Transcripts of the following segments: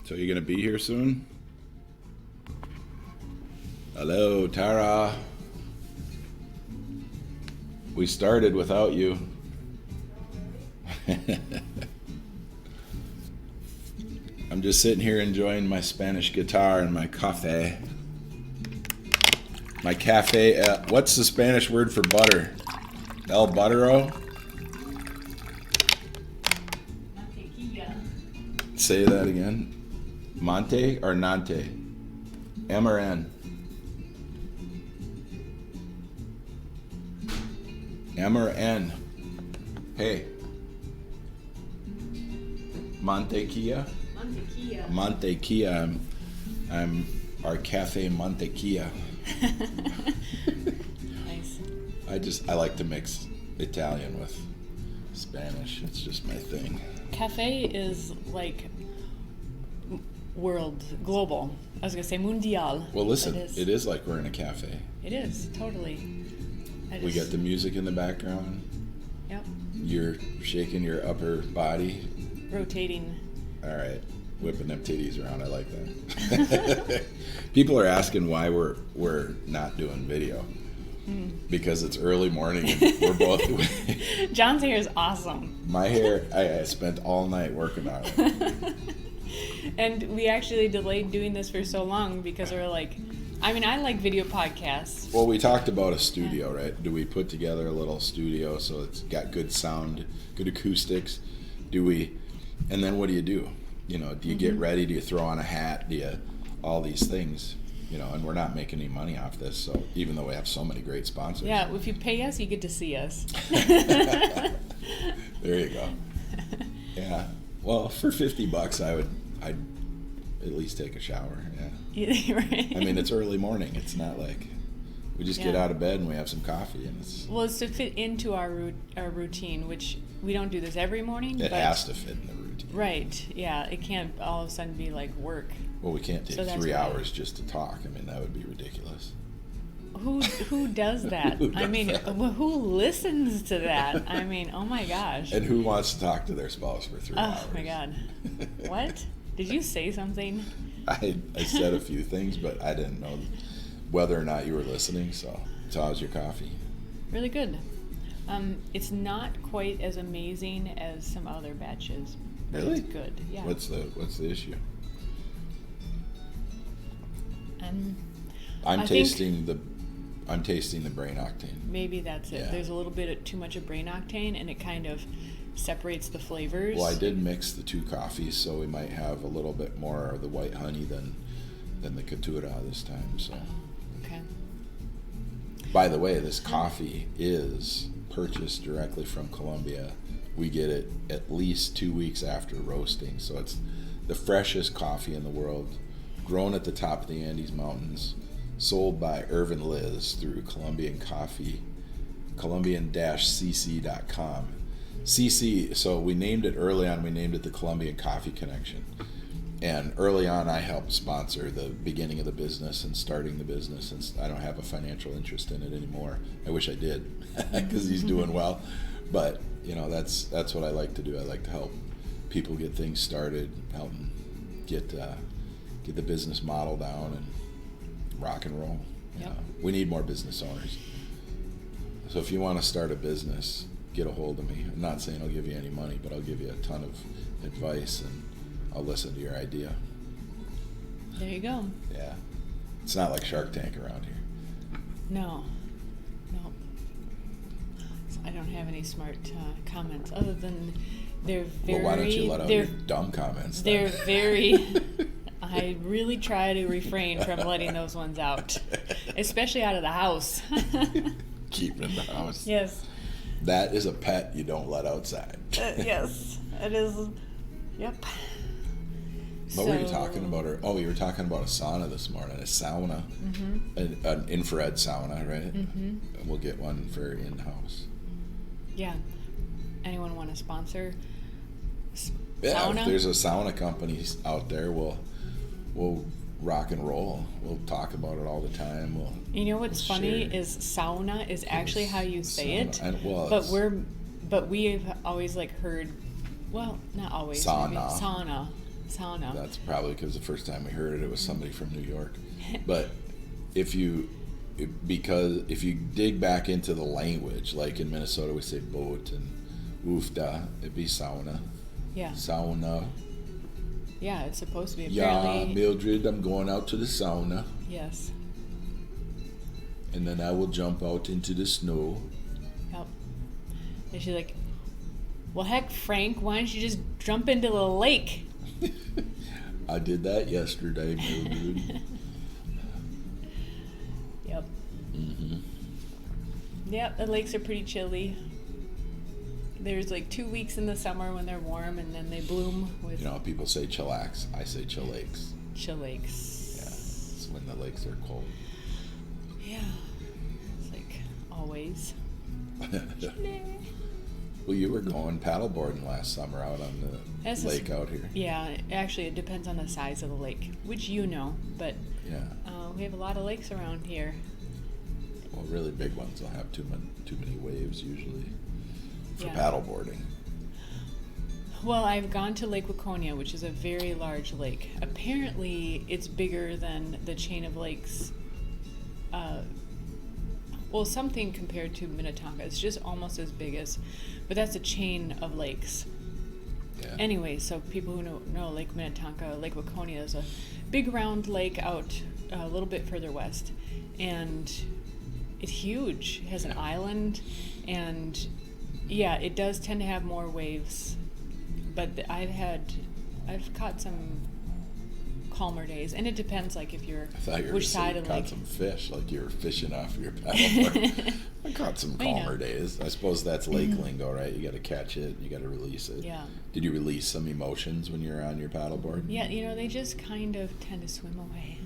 So you gonna be here soon? Hello, Tara. We started without you. I'm just sitting here enjoying my Spanish guitar and my cafe. My cafe, what's the Spanish word for butter? El buttero? Say that again. Monte or Nante? M or N? M or N? Hey. Mantequilla? Mantequilla. I'm our cafe Mantequilla. Nice. I like to mix Italian with Spanish. It's just my thing. Cafe is like world, global. I was going to say mundial. Well, listen, it is like we're in a cafe. It is, totally. We got the music in the background. Yep. You're shaking your upper body. Rotating. All right. Whipping them titties around. I like that. People are asking why we're not doing video. Because it's early morning and we're both John's hair is awesome. My hair, I spent all night working on it. And we actually delayed doing this for so long because we were like, I mean, I like video podcasts. Well, we talked about a studio, right? Do we put together a little studio so it's got good sound, good acoustics? And then what do? You know, do you get ready? Do you throw on a hat? All these things? You know, and we're not making any money off this, so even though we have so many great sponsors. Yeah, if you pay us, you get to see us. There you go. Yeah. Well, for $50, I'd at least take a shower. Yeah. Right. I mean, it's early morning. It's not like we just get out of bed and we have some coffee, and it's. Well, it's to fit into our routine, which we don't do this every morning. It has to fit in the routine. Right. Yeah. It can't all of a sudden be like work. Well, we can't take 3 hours just to talk. I mean, that would be ridiculous. Who does that? Who listens to that? I mean, oh my gosh. And who wants to talk to their spouse for 3 hours? Oh my God. What? Did you say something? I said a few things, but I didn't know whether or not you were listening. So how's your coffee? Really good. It's not quite as amazing as some other batches. But Really? It's good. Yeah. What's the issue? I I'm tasting the brain octane. Maybe that's it. Yeah. There's a little bit too much of brain octane, and it kind of separates the flavors. Well, I did mix the two coffees, so we might have a little bit more of the white honey than the Catura this time. So. Okay. By the way, this coffee is purchased directly from Colombia. We get it at least 2 weeks after roasting, so it's the freshest coffee in the world. Grown at the top of the Andes Mountains, sold by Irvin Liz through Colombian-cc.com. CC, so we named it early on, we named it the Colombian Coffee Connection. And early on, I helped sponsor the beginning of the business and starting the business, and I don't have a financial interest in it anymore. I wish I did, because he's doing well. But, you know, that's what I like to do. I like to help people get things started, help them get the business model down and rock and roll. Yep. We need more business owners. So if you want to start a business, get a hold of me. I'm not saying I'll give you any money, but I'll give you a ton of advice and I'll listen to your idea. There you go. Yeah. It's not like Shark Tank around here. No. So I don't have any smart comments other than they're very. Well, why don't you let out your dumb comments then? They're very. I really try to refrain from letting those ones out, especially out of the house. Keep it in the house. Yes. That is a pet you don't let outside. Yes, it is. Yep. What were you talking about? You were talking about a sauna this morning, a sauna, an infrared sauna, right? Mm-hmm. We'll get one for in-house. Yeah. Anyone want to sponsor Yeah, sauna? if there's a sauna company out there, we'll rock and roll. We'll talk about it all the time. You know what's funny is sauna is actually how you say it. But we've always like heard, well, not always. Sauna. Sauna. Sauna. That's probably because the first time we heard it, it was somebody from New York. But if you dig back into the language, like in Minnesota we say boat and oofda, it'd be sauna. Yeah. Sauna. Yeah, it's supposed to be Yeah, apparently. Mildred, I'm going out to the sauna. Yes. And then I will jump out into the snow. Yep. And she's like, well, heck, Frank, why don't you just jump into the lake? I did that yesterday, Mildred. Yep. Mm-hmm. Yep, the lakes are pretty chilly. There's like 2 weeks in the summer when they're warm, and then they bloom with People say chillax. I say chillakes. chill lakes. Yeah, it's when the lakes are cold. Yeah. It's like always. Well, you were going paddleboarding last summer out on the lake out here. Yeah, actually, it depends on the size of the lake, which you know, but Yeah. we have a lot of lakes around here. Well, really big ones will have too many waves usually for Yeah. paddleboarding. Well, I've gone to Lake Waconia, which is a very large lake. Apparently, it's bigger than the chain of lakes. Something compared to Minnetonka. It's just almost as big as, but that's a chain of lakes. Yeah. Anyway, so people who know Lake Minnetonka, Lake Waconia is a big round lake out a little bit further west, and it's huge. It has an island, and yeah, it does tend to have more waves. But I've caught some calmer days, and it depends, like if you're I thought you were which side saying of the caught lake. some fish, like you were fishing off your paddleboard. I caught some I know. calmer days. I suppose that's lake lingo, right? You got to catch it, you got to release it. Yeah. Did you release some emotions when you were on your paddleboard? Yeah, they just kind of tend to swim away.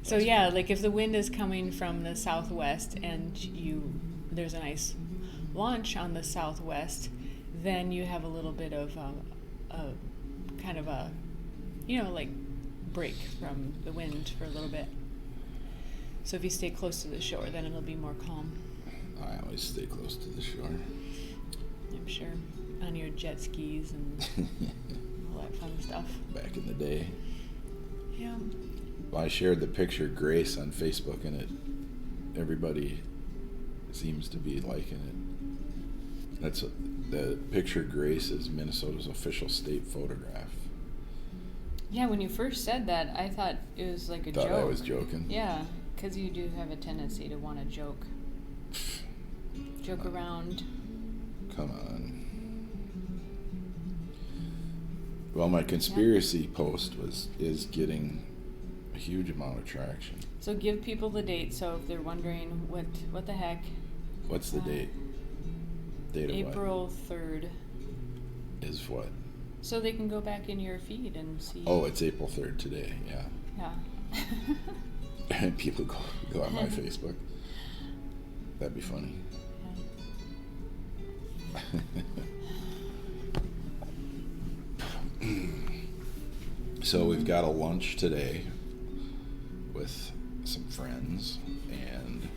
So yeah, like if the wind is coming from the southwest and there's a nice launch on the southwest, then you have a little bit of a kind of a, like break from the wind for a little bit. So if you stay close to the shore, then it'll be more calm. I always stay close to the shore. I'm sure, on your jet skis and all that fun stuff. Back in the day. Yeah. Well, I shared the picture Grace on Facebook, and everybody seems to be liking it. The picture Grace is Minnesota's official state photograph. Yeah, when you first said that, I thought it was like a joke. Thought I was joking. Yeah, because you do have a tendency to want to joke around. Come on. Well, my conspiracy post is getting a huge amount of traction. So give people the date. So if they're wondering what the heck. What's the date? Date of April 3rd. what? Is what? So they can go back in your feed and see. Oh, it's April 3rd today. Yeah. Yeah. And people go on my Facebook. That'd be funny. So we've got a lunch today with some friends, and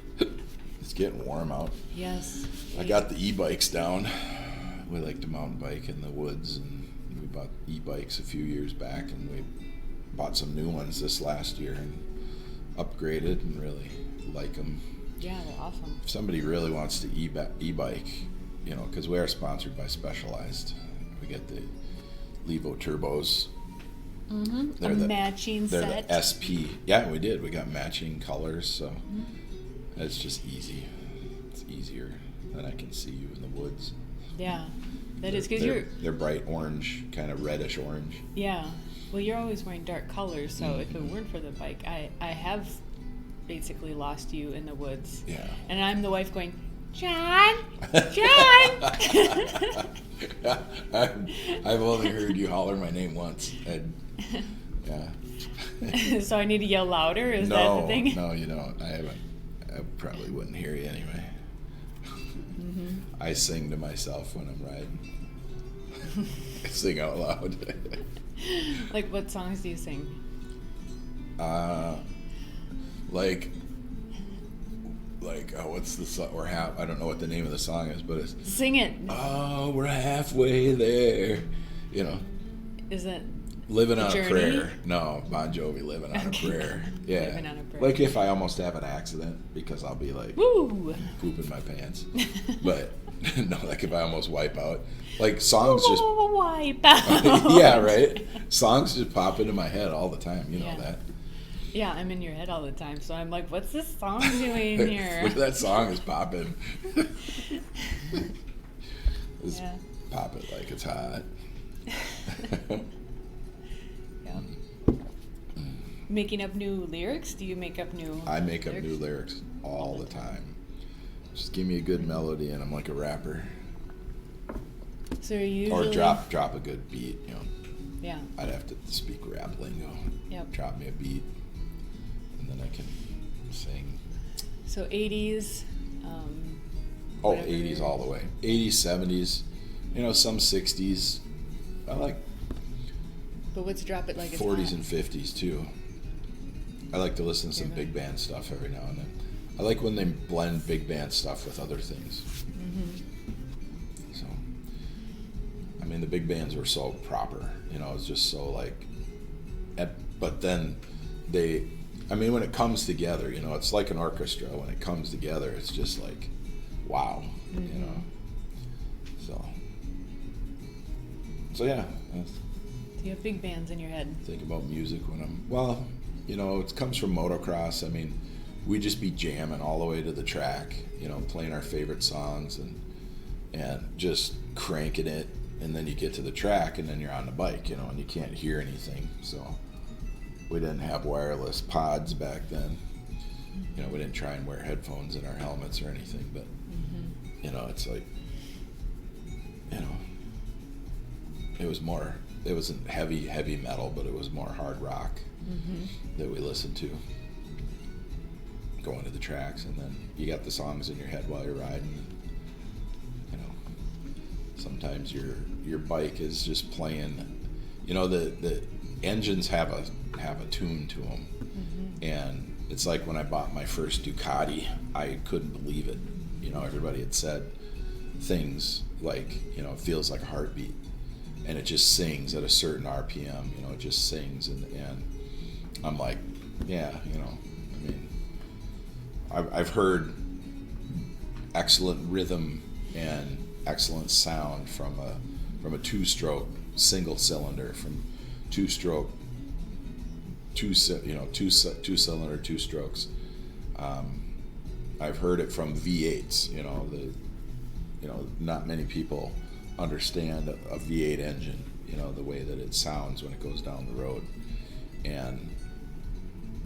it's getting warm out. Yes. I got the e-bikes down. We like to mountain bike in the woods, and we bought e-bikes a few years back, and we bought some new ones this last year and upgraded and really like them. Yeah, they're awesome. If somebody really wants to e-bike, because we are sponsored by Specialized, we get the Levo Turbos. Mm-hmm. They're matching they're set. the SP. Yeah, we did. We got matching colors, so it's just easy. It's easier. Then I can see you in the woods. Yeah, that is because they're bright orange, kind of reddish orange. Yeah. Well, you're always wearing dark colors, so if it weren't for the bike, I have basically lost you in the woods. Yeah. And I'm the wife going, John! John! I've only heard you holler my name once. Yeah. So I need to yell louder? Is that the thing? No, you don't. I probably wouldn't hear you anyway. Mm-hmm. I sing to myself when I'm riding. I sing out loud. Like, what songs do you sing? Like like, oh, what's the song? Or I don't know what the name of the song is, but it's, Sing it. oh, we're halfway there. You know, Is it living The on Journey? a prayer. No, Bon Jovi, living on Okay. a prayer. Yeah. Living on a Prayer. Like if I almost have an accident because I'll be like Woo! pooping my pants. But no, like if I almost wipe out. Like songs just Wipe out. yeah, right? Songs just pop into my head all the time. You know Yeah. that. Yeah, I'm in your head all the time, so I'm like, what's this song doing here? That song is popping. Just Yeah. pop it like it's hot. Yeah. Making up new lyrics? Do you make up new I make up new lyrics all the time. Just give me a good melody and I'm like a rapper. So are you usually... Or drop a good beat, you know. Yeah. I'd have to speak rap lingo. Yep. Drop me a beat and then I can sing. So 80s. Oh, Whatever. 80s all the way. 80s, 70s, you know, some 60s. I like But what's Drop It Like It's 40s Hot? and 50s too. I like to listen to some big band stuff every now and then. I like when they blend big band stuff with other things. Mm-hmm. So, I mean, the big bands were so proper, you know, it's just so like, but then I mean, when it comes together, you know, it's like an orchestra. When it comes together, it's just like, wow, you know. So yeah, I Do you have big bands in your head? think about music when well, you know, it comes from motocross. I mean, we just be jamming all the way to the track, you know, playing our favorite songs and just cranking it, and then you get to the track and then you're on the bike, you know, and you can't hear anything. So we didn't have wireless pods back then. You know, we didn't try and wear headphones in our helmets or anything, but you know, it's like, you know, it wasn't heavy metal, but it was more hard rock that we listened to going to the tracks, and then you got the songs in your head while you're riding. You know, sometimes your bike is just playing. You know, the engines have a tune to them, and it's like when I bought my first Ducati, I couldn't believe it. You know, everybody had said things like, you know, it feels like a heartbeat, and it just sings at a certain RPM. You know, it just sings, and I'm like, yeah, you know, I mean, I've heard excellent rhythm and excellent sound from a two-stroke single cylinder, from two-stroke two cylinder, two strokes. I've heard it from V8s. You know, not many people understand a V8 engine. You know, the way that it sounds when it goes down the road.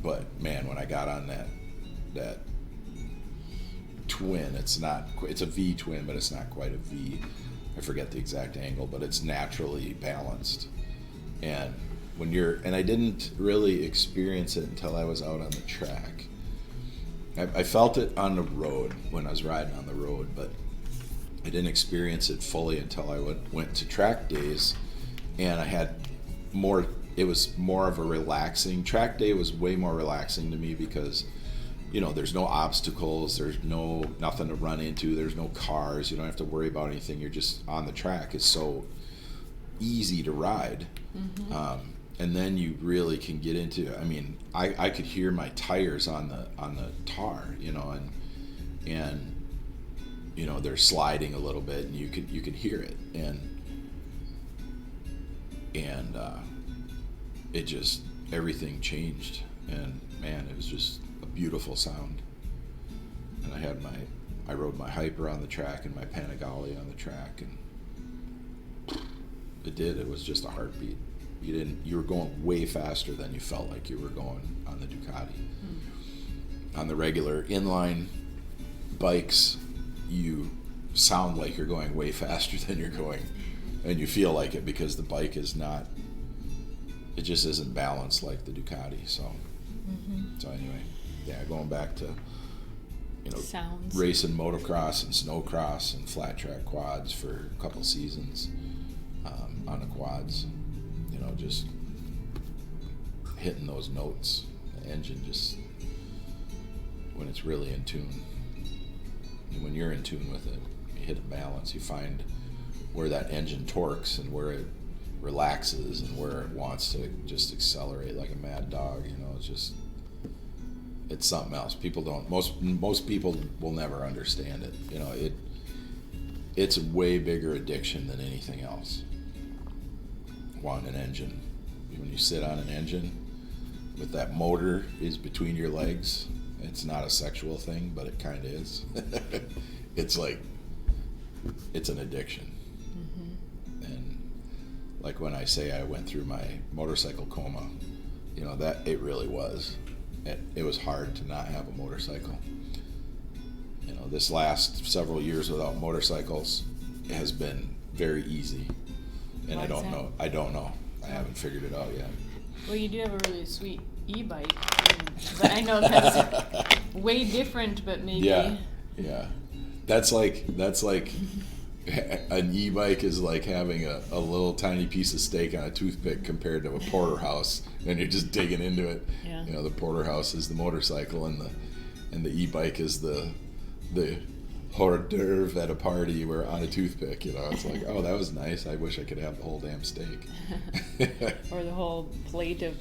But man, when I got on that twin, it's a V twin, but it's not quite a V. I forget the exact angle, but it's naturally balanced. And I didn't really experience it until I was out on the track. I felt it on the road when I was riding on the road, but I didn't experience it fully until I went to track days, and I had more. It was more of a relaxing track day. Was way more relaxing to me because, you know, there's no obstacles, there's nothing to run into, there's no cars, you don't have to worry about anything. You're just on the track. It's so easy to ride. And then you really can get into, I mean, I could hear my tires on the tar, you know, and you know, they're sliding a little bit, and you can hear it, and it just, everything changed, and man, it was just a beautiful sound. And I rode my Hyper on the track and my Panigale on the track, and it was just a heartbeat. You were going way faster than you felt like you were going on the Ducati. On the regular inline bikes, you sound like you're going way faster than you're going, and you feel like it because the bike is not, it just isn't balanced like the Ducati. So anyway, yeah, going back to, you know, Sounds. racing motocross and snowcross and flat track quads for a couple seasons on the quads, you know, just hitting those notes, the engine just, when it's really in tune. And when you're in tune with it, you hit a balance. You find where that engine torques and where it relaxes and where it wants to just accelerate like a mad dog. It's something else. Most people will never understand it. It's a way bigger addiction than anything else. Wanting an engine. When you sit on an engine with that motor is between your legs, it's not a sexual thing, but it kind of is. It's an addiction. And like when I say I went through my motorcycle coma, that it really was. It was hard to not have a motorcycle. This last several years without motorcycles has been very easy. And I don't know. I haven't figured it out yet. Well, you do have a really sweet e-bike, but I know that's way different, but maybe. Yeah. That's like an e-bike is like having a little tiny piece of steak on a toothpick compared to a porterhouse, and you're just digging into it. Yeah. The porterhouse is the motorcycle, and the e-bike is the hors d'oeuvre at a party where on a toothpick. It's like, oh, that was nice. I wish I could have the whole damn steak. Or the whole plate of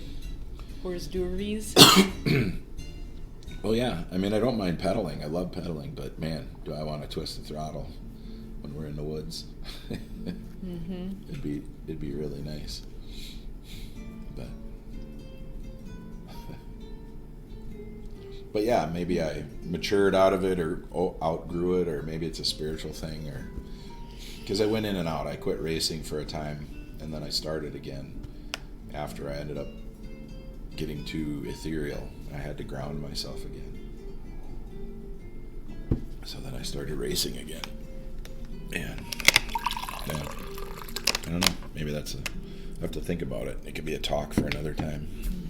hors d'oeuvres. Well, yeah. I mean, I don't mind pedaling. I love pedaling, but man, do I want to twist the throttle when we're in the woods. Mm-hmm. It'd be really nice. But yeah, maybe I matured out of it or outgrew it, or maybe it's a spiritual thing, or because I went in and out. I quit racing for a time, and then I started again after I ended up getting too ethereal. I had to ground myself again. So then I started racing again. And man, I don't know. Maybe I have to think about it. It could be a talk for another time. Mm-hmm.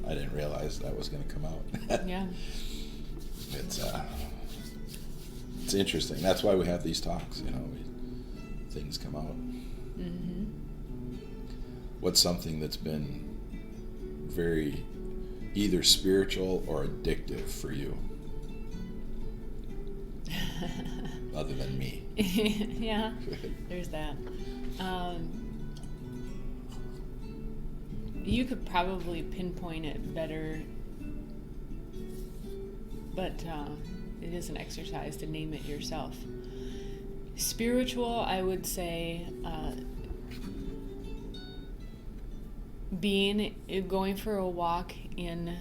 I didn't realize that was going to come out. Yeah. It's interesting. That's why we have these talks. Things come out. Mm-hmm. What's something that's been very either spiritual or addictive for you? Other than me. Yeah, there's that. You could probably pinpoint it better, but it is an exercise to name it yourself. Spiritual, I would say, going for a walk in,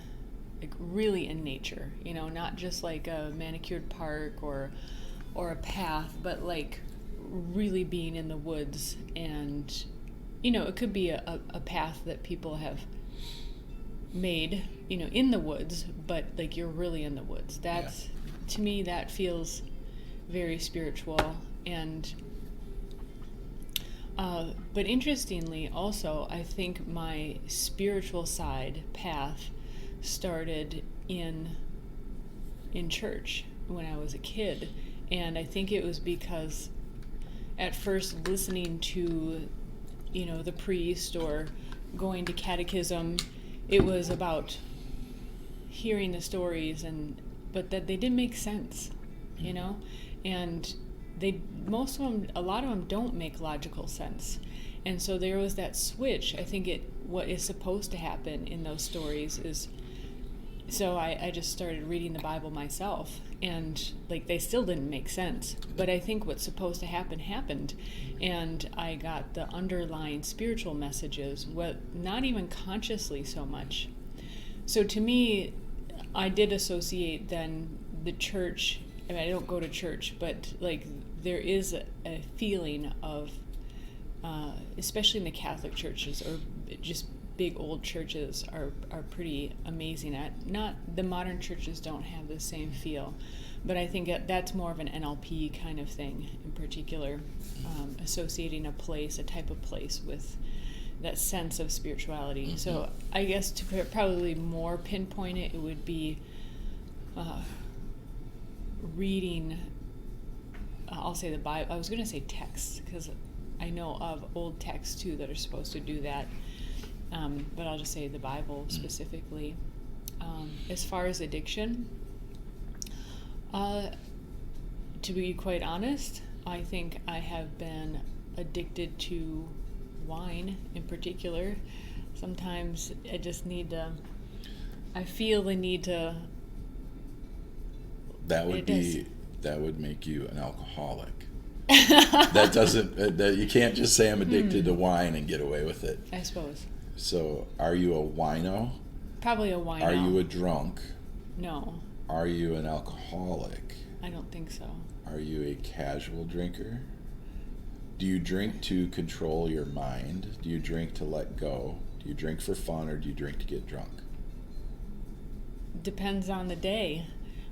really in nature, not just like a manicured park or a path, but like really being in the woods. And it could be a path that people have made, in the woods, but like you're really in the woods. To me, that feels very spiritual. And but interestingly, also, I think my spiritual side path started in church when I was a kid. And I think it was because at first listening to the priest or going to catechism, it was about hearing the stories, but that they didn't make sense, and a lot of them don't make logical sense. And so there was that switch. I think what is supposed to happen in those stories is, so I just started reading the Bible myself, and like they still didn't make sense, but I think what's supposed to happen happened, and I got the underlying spiritual messages, not even consciously so much. So to me, I did associate then the church. I mean, I don't go to church, but like there is a feeling of, especially in the Catholic churches or just big old churches are pretty amazing not the modern churches don't have the same feel, but I think that's more of an NLP kind of thing in particular, associating a type of place with that sense of spirituality. Mm-hmm. So I guess to probably more pinpoint it would be reading, I'll say the Bible. I was going to say texts because I know of old texts too that are supposed to do that. But I'll just say the Bible specifically. As far as addiction, To be quite honest, I think I have been addicted to wine in particular. Sometimes I just need to, I feel the need to. That would make you an alcoholic. That doesn't, you can't just say I'm addicted to wine and get away with it. I suppose. So, are you a wino? Probably a wino. Are you a drunk? No. Are you an alcoholic? I don't think so. Are you a casual drinker? Do you drink to control your mind? Do you drink to let go? Do you drink for fun, or do you drink to get drunk? Depends on the day.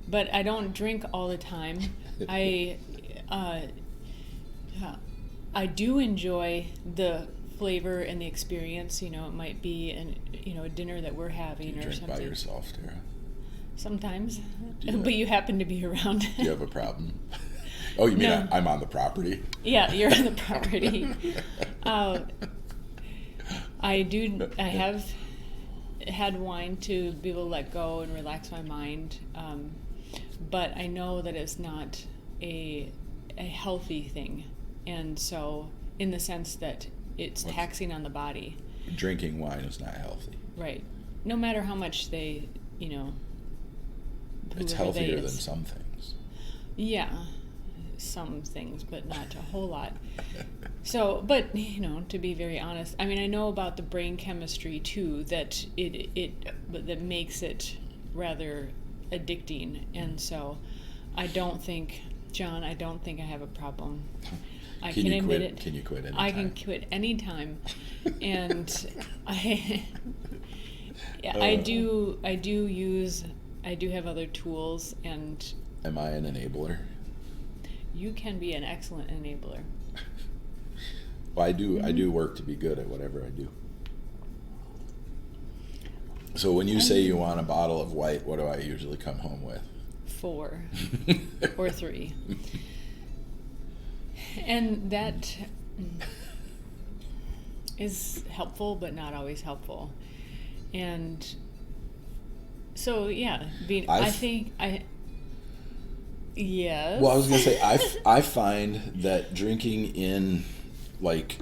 But I don't drink all the time. I do enjoy the flavor and the experience. You know, it might be a dinner that we're having Do you or drink something. by yourself, Tara? Sometimes, you but you happen to be around. Do you have a problem? Oh, you mean No. I'm on the property? Yeah, you're on the property. I have had wine to be able to let go and relax my mind, but I know that it's not a healthy thing, and so in the sense that it's taxing on the body. Drinking wine is not healthy. Right. No matter how much they, It's whoever they healthier than is. some things. Yeah, some things, but not a whole lot. So, but to be very honest, I mean, I know about the brain chemistry too, that that makes it rather addicting, and so I don't think, John, I have a problem. I can admit it. Can you quit anytime? I can quit anytime, and I do have other tools, and Am I an enabler? you can be an excellent enabler. Well, I do work to be good at whatever I do. So when you say you want a bottle of white, what do I usually come home with? 4 or 3. And that is helpful, but not always helpful. And so, yeah, yes. Well, I was going to say, I find that drinking in, like,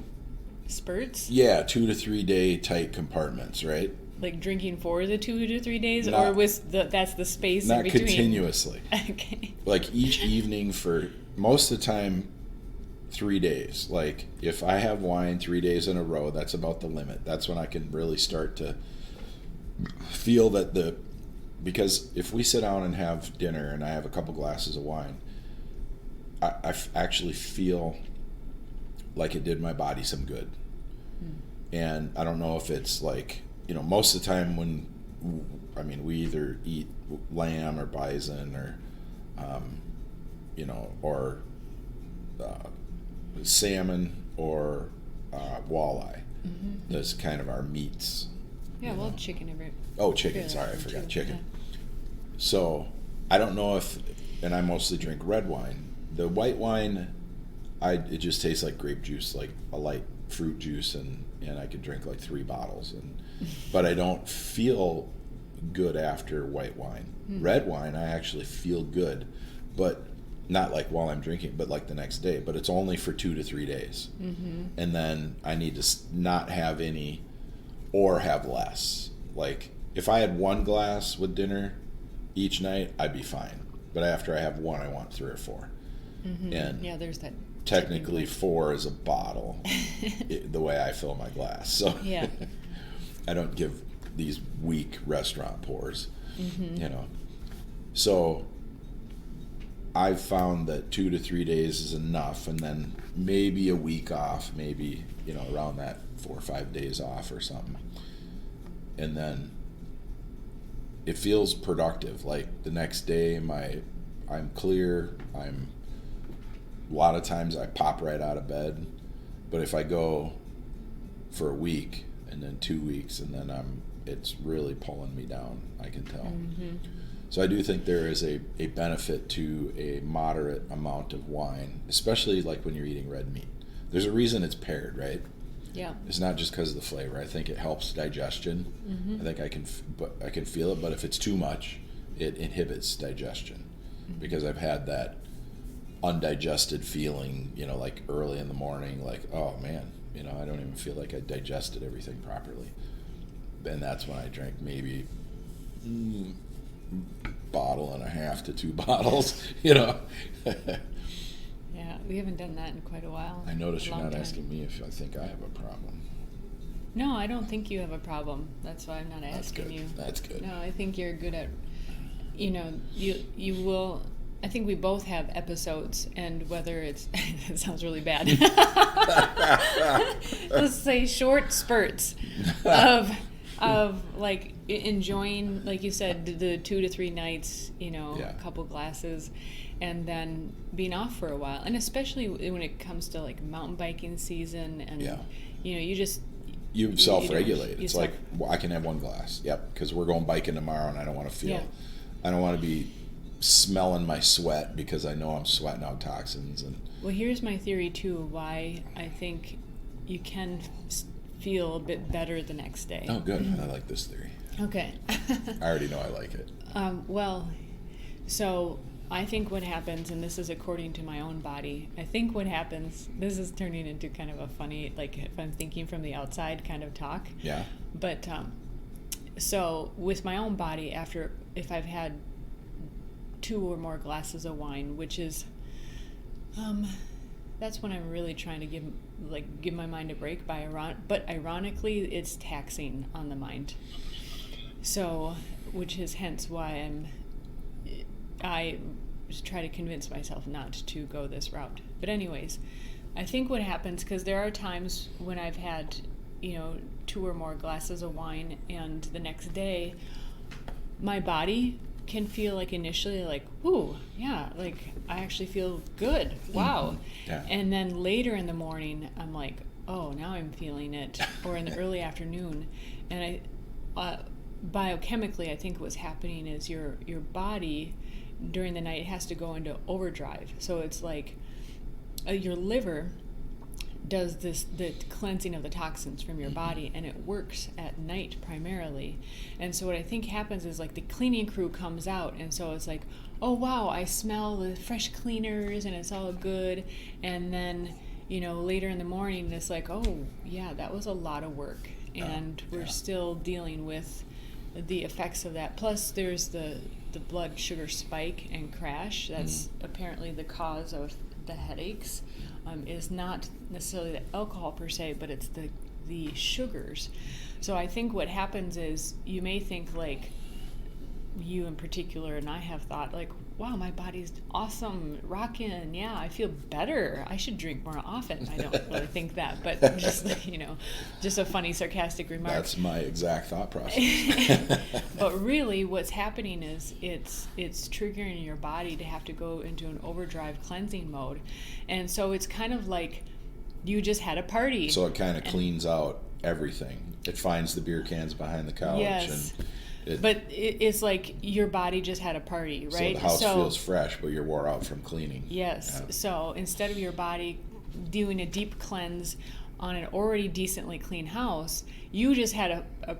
spurts? yeah, 2 to 3 day tight compartments, right? Like drinking for the 2 to 3 days, Not- or that's the space in Not between? continuously. Okay. Like each evening for most of the time, 3 days. Like if I have wine 3 days in a row, that's about the limit. That's when I can really start to feel that because if we sit down and have dinner and I have a couple glasses of wine, I actually feel like it did my body some good. And I don't know if it's like, most of the time we either eat lamb or bison or, or salmon or walleye. Mm-hmm. That's kind of our meats. Yeah, well, chicken every. Oh, chicken. Yeah, Sorry, I forgot too, chicken. yeah. So I don't know and I mostly drink red wine. The white wine, it just tastes like grape juice, like a light fruit juice, and I could drink like 3 bottles, but I don't feel good after white wine. Red wine, I actually feel good, but not like while I'm drinking, but like the next day. But it's only for 2 to 3 days, and then I need to not have any or have less. Like if I had 1 glass with dinner each night, I'd be fine. But after I have 1, I want 3 or 4. And Yeah, there's that. technically 4 is a bottle, the way I fill my glass. So Yeah. I don't give these weak restaurant pours, So I've found that 2 to 3 days is enough, and then maybe a week off, maybe, around that 4 or 5 days off or something. And then it feels productive. Like the next day, I'm clear. A lot of times I pop right out of bed, but if I go for a week and then 2 weeks and then it's really pulling me down, I can tell. So I do think there is a benefit to a moderate amount of wine, especially like when you're eating red meat. There's a reason it's paired, right? Yeah. It's not just because of the flavor. I think it helps digestion. I think I can feel it, but if it's too much, it inhibits digestion. Because I've had that undigested feeling, like early in the morning, like, oh man, I don't even feel like I digested everything properly. And that's when I drank maybe bottle and a half to 2 bottles, Yeah, we haven't done that in quite a while. I notice you're not asking me if I think I have a problem. No, I don't think you have a problem. That's why I'm not asking you. That's good. No, I think you're good at, you will, I think we both have episodes, and whether it's, it sounds really bad. Let's say short spurts of like enjoying, like you said, the 2 to 3 nights, a couple glasses, and then being off for a while. And especially when it comes to like mountain biking season, and you self-regulate. It's like, well, I can have 1 glass. Yep, because we're going biking tomorrow, and I don't want to feel. I don't want to be smelling my sweat because I know I'm sweating out toxins. And well, here's my theory too. Why I think you can feel a bit better the next day. Oh, good. I like this theory. Okay. I already know I like it. Well, so I think what happens, and this is according to my own body, I think what happens, this is turning into kind of a funny, like if I'm thinking from the outside kind of talk. Yeah. But so with my own body, if I've had 2 or more glasses of wine, which is, that's when I'm really trying to give my mind a break. But ironically, it's taxing on the mind. So, which is hence why I just try to convince myself not to go this route. But anyways, I think what happens, because there are times when I've had, 2 or more glasses of wine, and the next day, my body can feel like initially like, ooh, yeah, like I actually feel good. Wow. Yeah. And then later in the morning, I'm like, oh, now I'm feeling it. Or in the early afternoon. And biochemically, I think what's happening is your body during the night has to go into overdrive. So it's like your liver does the cleansing of the toxins from your body, and it works at night primarily. And so what I think happens is like the cleaning crew comes out, and so it's like, oh wow, I smell the fresh cleaners and it's all good. And then later in the morning it's like, oh yeah, that was a lot of work, and we're still dealing with the effects of that. Plus there's the blood sugar spike and crash that's apparently the cause of the headaches. Is not necessarily the alcohol per se, but it's the sugars. So I think what happens is you may think, like you in particular, and I have thought like, wow, my body's awesome, rocking, yeah, I feel better, I should drink more often. I don't really think that, but just just a funny sarcastic remark. That's my exact thought process. But really what's happening is it's triggering your body to have to go into an overdrive cleansing mode. And so it's kind of like you just had a party. So it kind of cleans out everything. It finds the beer cans behind the couch. Yes. And but it's like your body just had a party, right? So the house feels fresh, but you're wore out from cleaning. Yes. Yeah. So instead of your body doing a deep cleanse on an already decently clean house, you just had a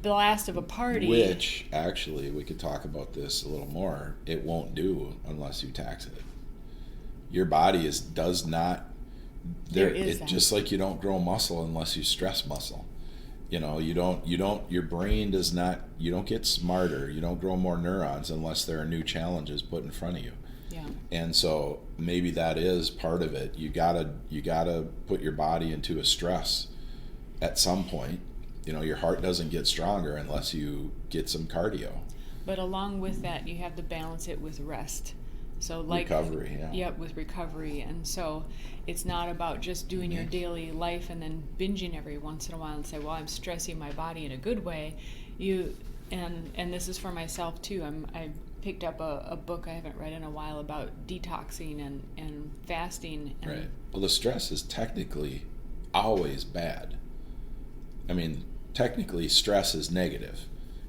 blast of a party. Which, actually, we could talk about this a little more. It won't do unless you tax it. Your body does not. Just like you don't grow muscle unless you stress muscle. Your brain does not, you don't get smarter, you don't grow more neurons unless there are new challenges put in front of you. Yeah. And so maybe that is part of it. You gotta put your body into a stress at some point. Your heart doesn't get stronger unless you get some cardio. But along with that, you have to balance it with rest. So recovery, yeah. Yep, with recovery. And so it's not about just doing your daily life and then binging every once in a while and say, well, I'm stressing my body in a good way. And this is for myself too. I picked up a book I haven't read in a while about detoxing and fasting. Right. Well, the stress is technically always bad. I mean, technically stress is negative.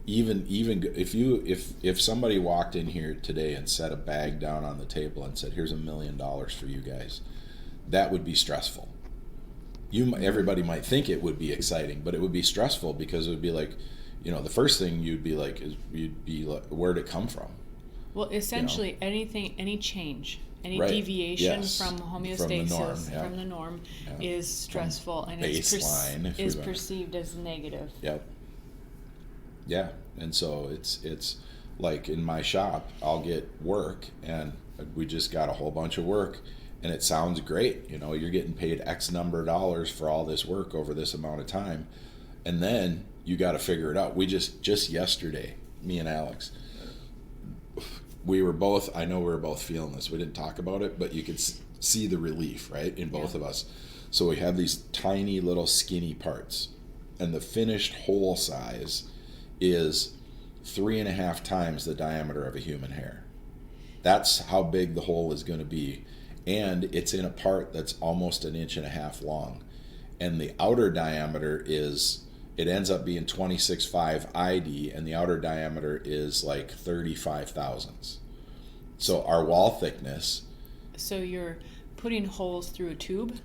Even if somebody walked in here today and set a bag down on the table and said, here's $1 million for you guys, that would be stressful. Everybody might think it would be exciting, but it would be stressful because it would be like, the first thing you'd be like, where'd it come from? Well, essentially any change, Any Right. deviation Yes. from homeostasis, yeah. from the norm, Yeah. is stressful and baseline, if is we want. perceived as negative. Yep. Yeah, and so it's like in my shop, I'll get work, and we just got a whole bunch of work, and it sounds great. You know, you're getting paid X number of dollars for all this work over this amount of time, and then you got to figure it out. We just yesterday, me and Alex, we were both. I know we were both feeling this. We didn't talk about it, but you could see the relief, right, in both of us. So we have these tiny little skinny parts, and the finished hole size is 3.5 times the diameter of a human hair. That's how big the hole is going to be, and it's in a part that's almost 1.5 inches long, and the outer diameter it ends up being 26.5 ID, and the outer diameter is like 35 thousandths. So our wall thickness. So you're putting holes through a tube?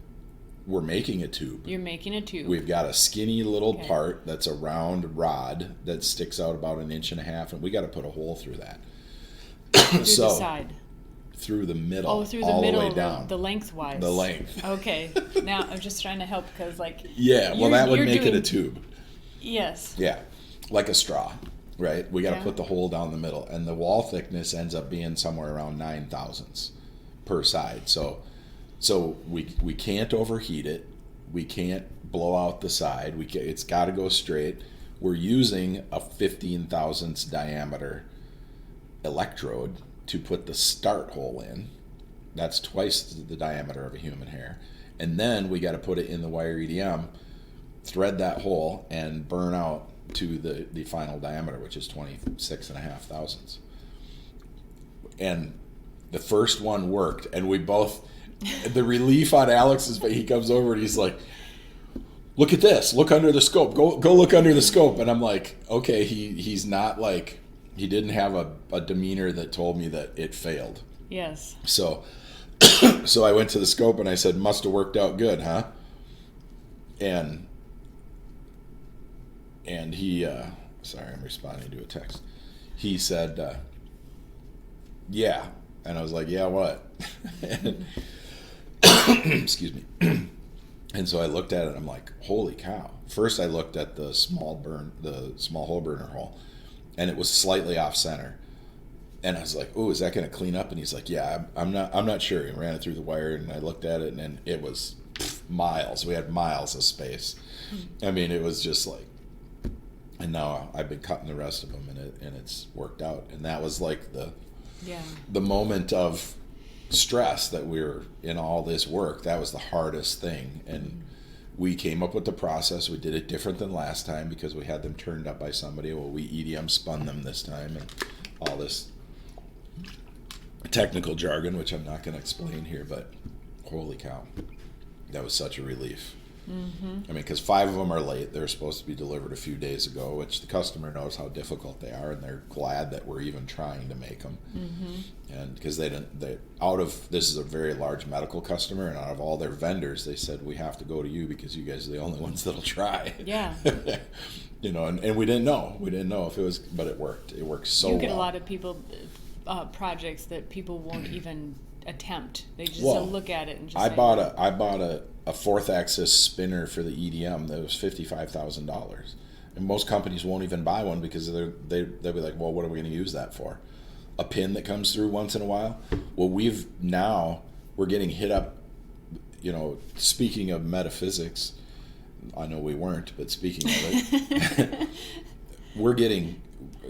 We're making a tube. You're making a tube. We've got a skinny little part that's a round rod that sticks out about 1.5 inches, and we got to put a hole through that. Through the side? Through the middle. Oh, through the all middle, the way down. the lengthwise. The length. Okay. Now I'm just trying to help because, like. Yeah, well, that would make it a tube. Yes. Yeah, like a straw, right? We got to Yeah. put the hole down the middle, and the wall thickness ends up being somewhere around 9 thousandths per side. So we can't overheat it. We can't blow out the side. It's got to go straight. We're using a 15 thousandths diameter electrode to put the start hole in. That's twice the diameter of a human hair. And then we got to put it in the wire EDM, thread that hole, and burn out to the final diameter, which is 26.5 thousandths. And the first one worked, and we both, the relief on Alex's face, he comes over and he's like, look at this, look under the scope, go look under the scope. And I'm like, okay, he's not like, he didn't have a demeanor that told me that it failed. Yes. So I went to the scope and I said, must have worked out good, huh? And he, sorry, I'm responding to a text. He said, yeah. And I was like, yeah, what? And, excuse me. And so I looked at it and I'm like, holy cow. First I looked at the small hole burner hole, and it was slightly off center. And I was like, oh, is that going to clean up? And he's like, yeah, I'm not sure. He ran it through the wire, and I looked at it, and then it was miles. We had miles of space. I mean, it was just like, and now I've been cutting the rest of them, and it's worked out. And that was like the moment of stress that we were in all this work. That was the hardest thing. And we came up with the process. We did it different than last time because we had them turned up by somebody. Well, we EDM spun them this time, and all this technical jargon, which I'm not going to explain here, but holy cow, that was such a relief. Mm-hmm. I mean, because 5 of them are late. They're supposed to be delivered a few days ago, which the customer knows how difficult they are, and they're glad that we're even trying to make them. Mm-hmm. And because this is a very large medical customer, and out of all their vendors, they said, we have to go to you because you guys are the only ones that'll try. Yeah. You know, and we didn't know. We didn't know if it was, but it worked. It worked so well. You get a lot of people, projects that people won't even attempt. They just look at it and just I bought a 4th axis spinner for the EDM that was $55,000. And most companies won't even buy one because they'll be like, well, what are we going to use that for? A pin that comes through once in a while? Well, we're getting hit up, you know, speaking of metaphysics, I know we weren't, but speaking of it, we're getting,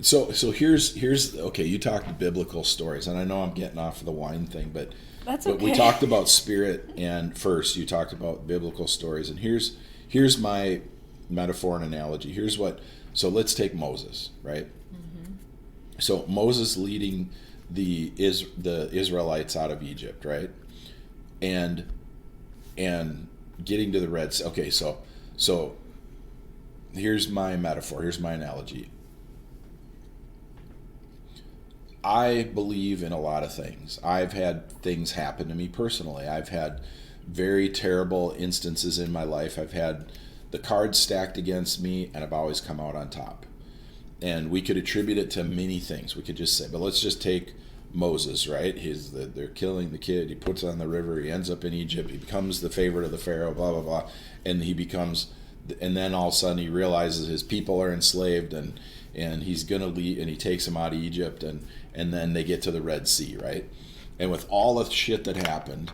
so here's okay, you talked biblical stories, and I know I'm getting off of the wine thing, but that's okay. But we talked about spirit, and first you talked about biblical stories, and here's my metaphor and analogy. So let's take Moses, right? Mm-hmm. So Moses leading the Israelites out of Egypt, right? And getting to the Red Sea. Okay, so here's my metaphor, here's my analogy. I believe in a lot of things. I've had things happen to me personally. I've had very terrible instances in my life. I've had the cards stacked against me, and I've always come out on top. And we could attribute it to many things. We could just say, but let's just take Moses, right? They're killing the kid. He puts on the river. He ends up in Egypt. He becomes the favorite of the Pharaoh. Blah blah blah, and and then all of a sudden he realizes his people are enslaved, and he's gonna leave, and he takes them out of Egypt, and then they get to the Red Sea, right? And with all the shit that happened,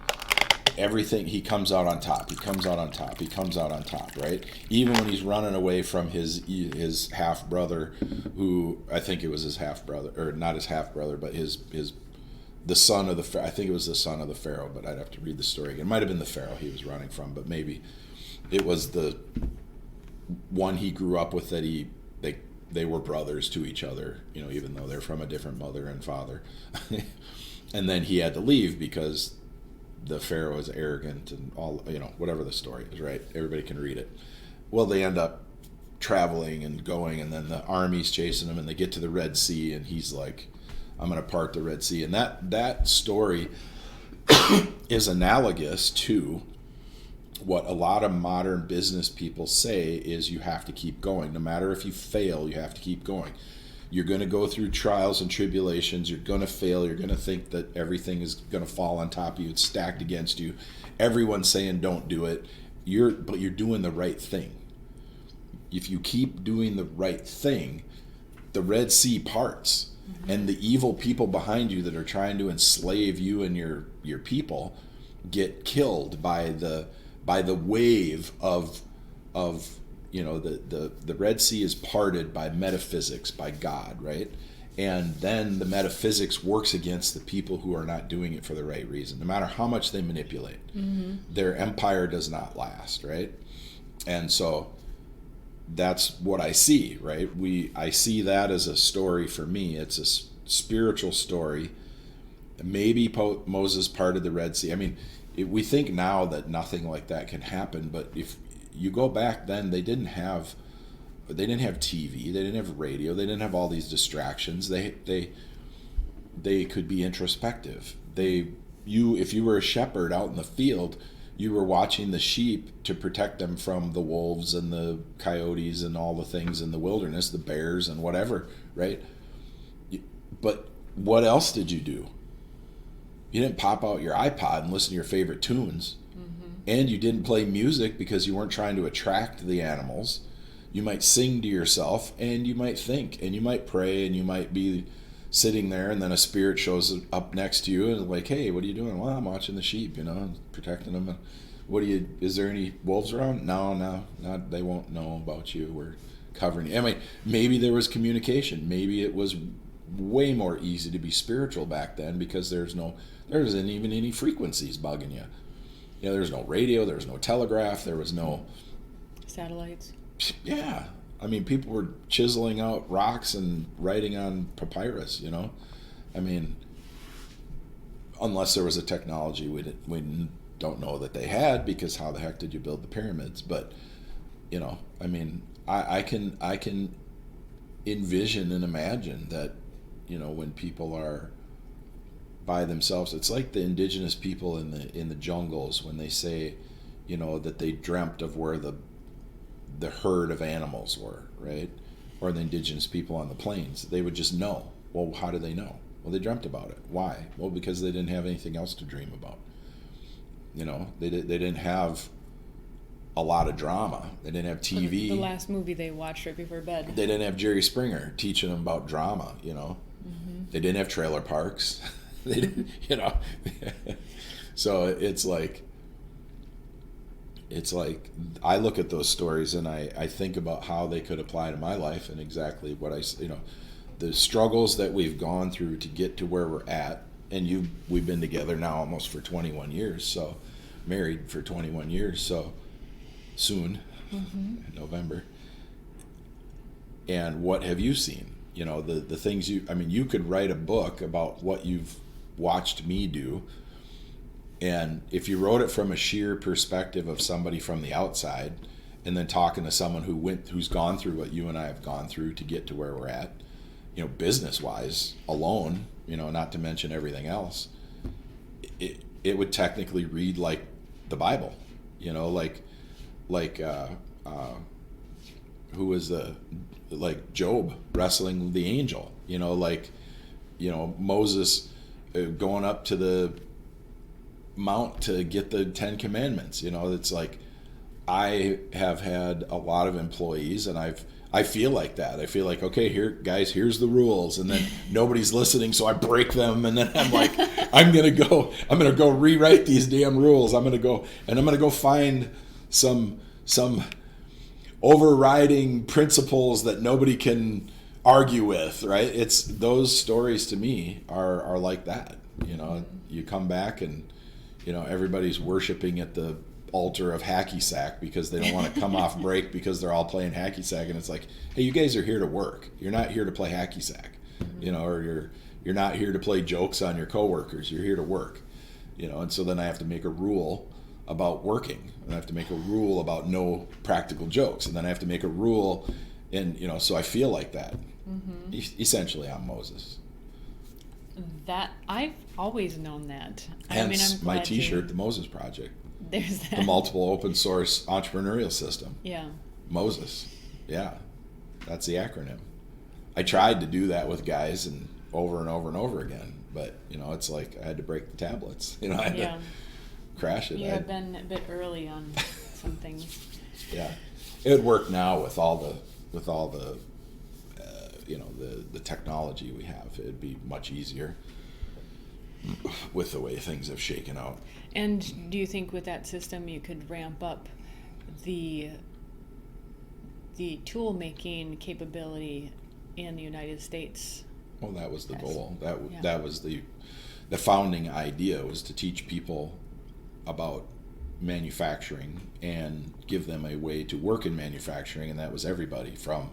everything, he comes out on top. He comes out on top. He comes out on top, right? Even when he's running away from his half brother, who I think it was his half brother, or not his half brother, but the son of I think it was the son of the Pharaoh, but I'd have to read the story again. It might have been the Pharaoh he was running from, but maybe it was the one he grew up with, that they were brothers to each other, even though they're from a different mother and father. And then he had to leave because the Pharaoh is arrogant and all, whatever the story is, right? Everybody can read it. Well, they end up traveling and going, and then the army's chasing him, and they get to the Red Sea, and he's like, I'm going to part the Red Sea. And that story is analogous to what a lot of modern business people say is you have to keep going. No matter if you fail, you have to keep going. You're going to go through trials and tribulations. You're going to fail. You're going to think that everything is going to fall on top of you. It's stacked against you. Everyone's saying don't do it. But you're doing the right thing. If you keep doing the right thing, the Red Sea parts. Mm-hmm. And the evil people behind you that are trying to enslave you and your people get killed by the wave of the Red Sea is parted by metaphysics, by God, right? And then the metaphysics works against the people who are not doing it for the right reason. No matter how much they manipulate, their empire does not last, right? And so that's what I see, right? I see that as a story for me. It's a spiritual story. Maybe Moses parted the Red Sea. I mean, we think now that nothing like that can happen, but if you go back then, they didn't have TV, they didn't have radio, they didn't have all these distractions. They could be introspective. If you were a shepherd out in the field, you were watching the sheep to protect them from the wolves and the coyotes and all the things in the wilderness, the bears and whatever, right? But what else did you do? You didn't pop out your iPod and listen to your favorite tunes. And you didn't play music because you weren't trying to attract the animals. You might sing to yourself, and you might think, and you might pray, and you might be sitting there, and then a spirit shows up next to you and like, hey, what are you doing? Well, I'm watching the sheep, protecting them. Is there any wolves around? No, they won't know about you. We're covering you. I mean, maybe there was communication. Maybe it was way more easy to be spiritual back then because there isn't even any frequencies bugging you. There's no radio, there was no telegraph, there was no satellites. Yeah. I mean, people were chiseling out rocks and writing on papyrus, I mean, unless there was a technology we don't know that they had, because how the heck did you build the pyramids? But, I mean, I can envision and imagine that, when people are by themselves, it's like the indigenous people in the jungles when they say, that they dreamt of where the herd of animals were, right? Or the indigenous people on the plains. They would just know. Well, how do they know? Well, they dreamt about it. Why? Well, because they didn't have anything else to dream about. They didn't have a lot of drama. They didn't have TV. The last movie they watched right before bed. They didn't have Jerry Springer teaching them about drama, They didn't have trailer parks. They didn't, So it's like I look at those stories and I think about how they could apply to my life, and exactly what the struggles that we've gone through to get to where we're at. And we've been together now almost for 21 years, so married for 21 years, so soon, in November. And what have you seen? The things you could write a book about what you've watched me do, and if you wrote it from a sheer perspective of somebody from the outside, and then talking to someone who's gone through what you and I have gone through to get to where we're at, business wise alone, not to mention everything else, it would technically read like the Bible, who was like Job wrestling the angel, Moses going up to the mount to get the 10 Commandments. You know, it's like I have had a lot of employees, and I feel like that. I feel like, okay, here, guys, here's the rules, and then nobody's listening, so I break them, and then I'm like, I'm gonna go rewrite these damn rules. I'm gonna go find some overriding principles that nobody can argue with, right? It's those stories to me are like that. You know, you come back and, you know, everybody's worshiping at the altar of hacky sack because they don't want to come off break because they're all playing hacky sack, and it's like, hey, you guys are here to work. You're not here to play hacky sack, you know, or you're not here to play jokes on your coworkers. You're here to work, you know. And so then I have to make a rule about working, and I have to make a rule about no practical jokes, and then I have to make a rule, and you know, so I feel like that. Essentially, I'm Moses. That I've always known that. Hence, I'm my glad T-shirt, the Moses Project, there's that. the multiple open source entrepreneurial system. Yeah. Moses, yeah, that's the acronym. I tried to do that with guys and over and over and over again, but you know, it's like I had to break the tablets. You know, I had to crash it. You have been a bit early on some things. Yeah, it would work now with all the you know, the technology we have. It'd be much easier with the way things have shaken out. And do you think with that system you could ramp up the tool making capability in the United States? Well, that was the Yes. goal. Yeah. That was the founding idea, was to teach people about manufacturing and give them a way to work in manufacturing, and that was everybody from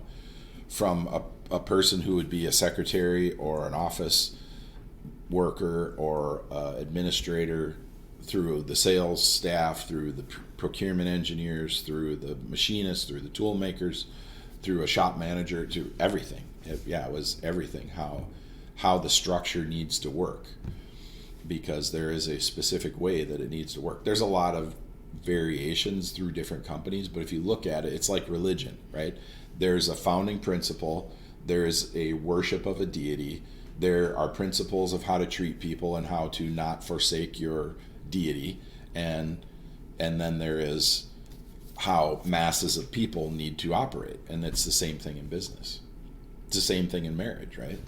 a person who would be a secretary or an office worker or administrator, through the sales staff, through the procurement engineers, through the machinists, through the tool makers, through a shop manager, to everything. It was everything, how the structure needs to work, because there is a specific way that it needs to work. There's a lot of variations through different companies, but if you look at it, it's like religion, right? There's a founding principle, there's a worship of a deity, there are principles of how to treat people and how to not forsake your deity, and then there is how masses of people need to operate, and it's the same thing in business. It's the same thing in marriage, right?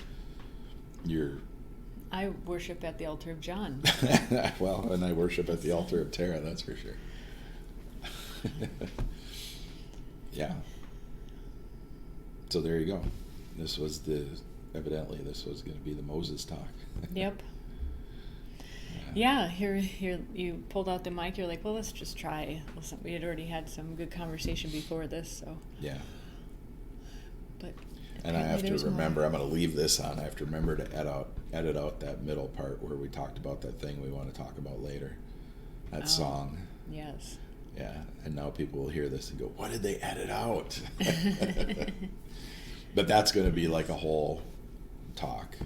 I worship at the altar of Jon. Well, and I worship at the altar of Tara, that's for sure. Yeah. So there you go. Evidently this was going to be the Moses talk. Yep. Yeah, here you pulled out the mic. You're like, well, let's just try. Listen, we had already had some good conversation before this, so. Yeah. But. And I have to remember, more. I'm going to leave this on. I have to remember to edit out that middle part where we talked about that thing we want to talk about later. That song. Yes. Yeah. And now people will hear this and go, what did they edit out? But that's going to be like a whole talk.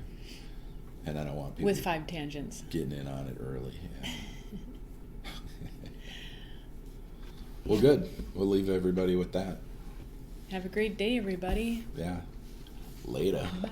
And I don't want people with 5 tangents getting in on it early. Yeah. Well, good. We'll leave everybody with that. Have a great day, everybody. Yeah. Later. Bye.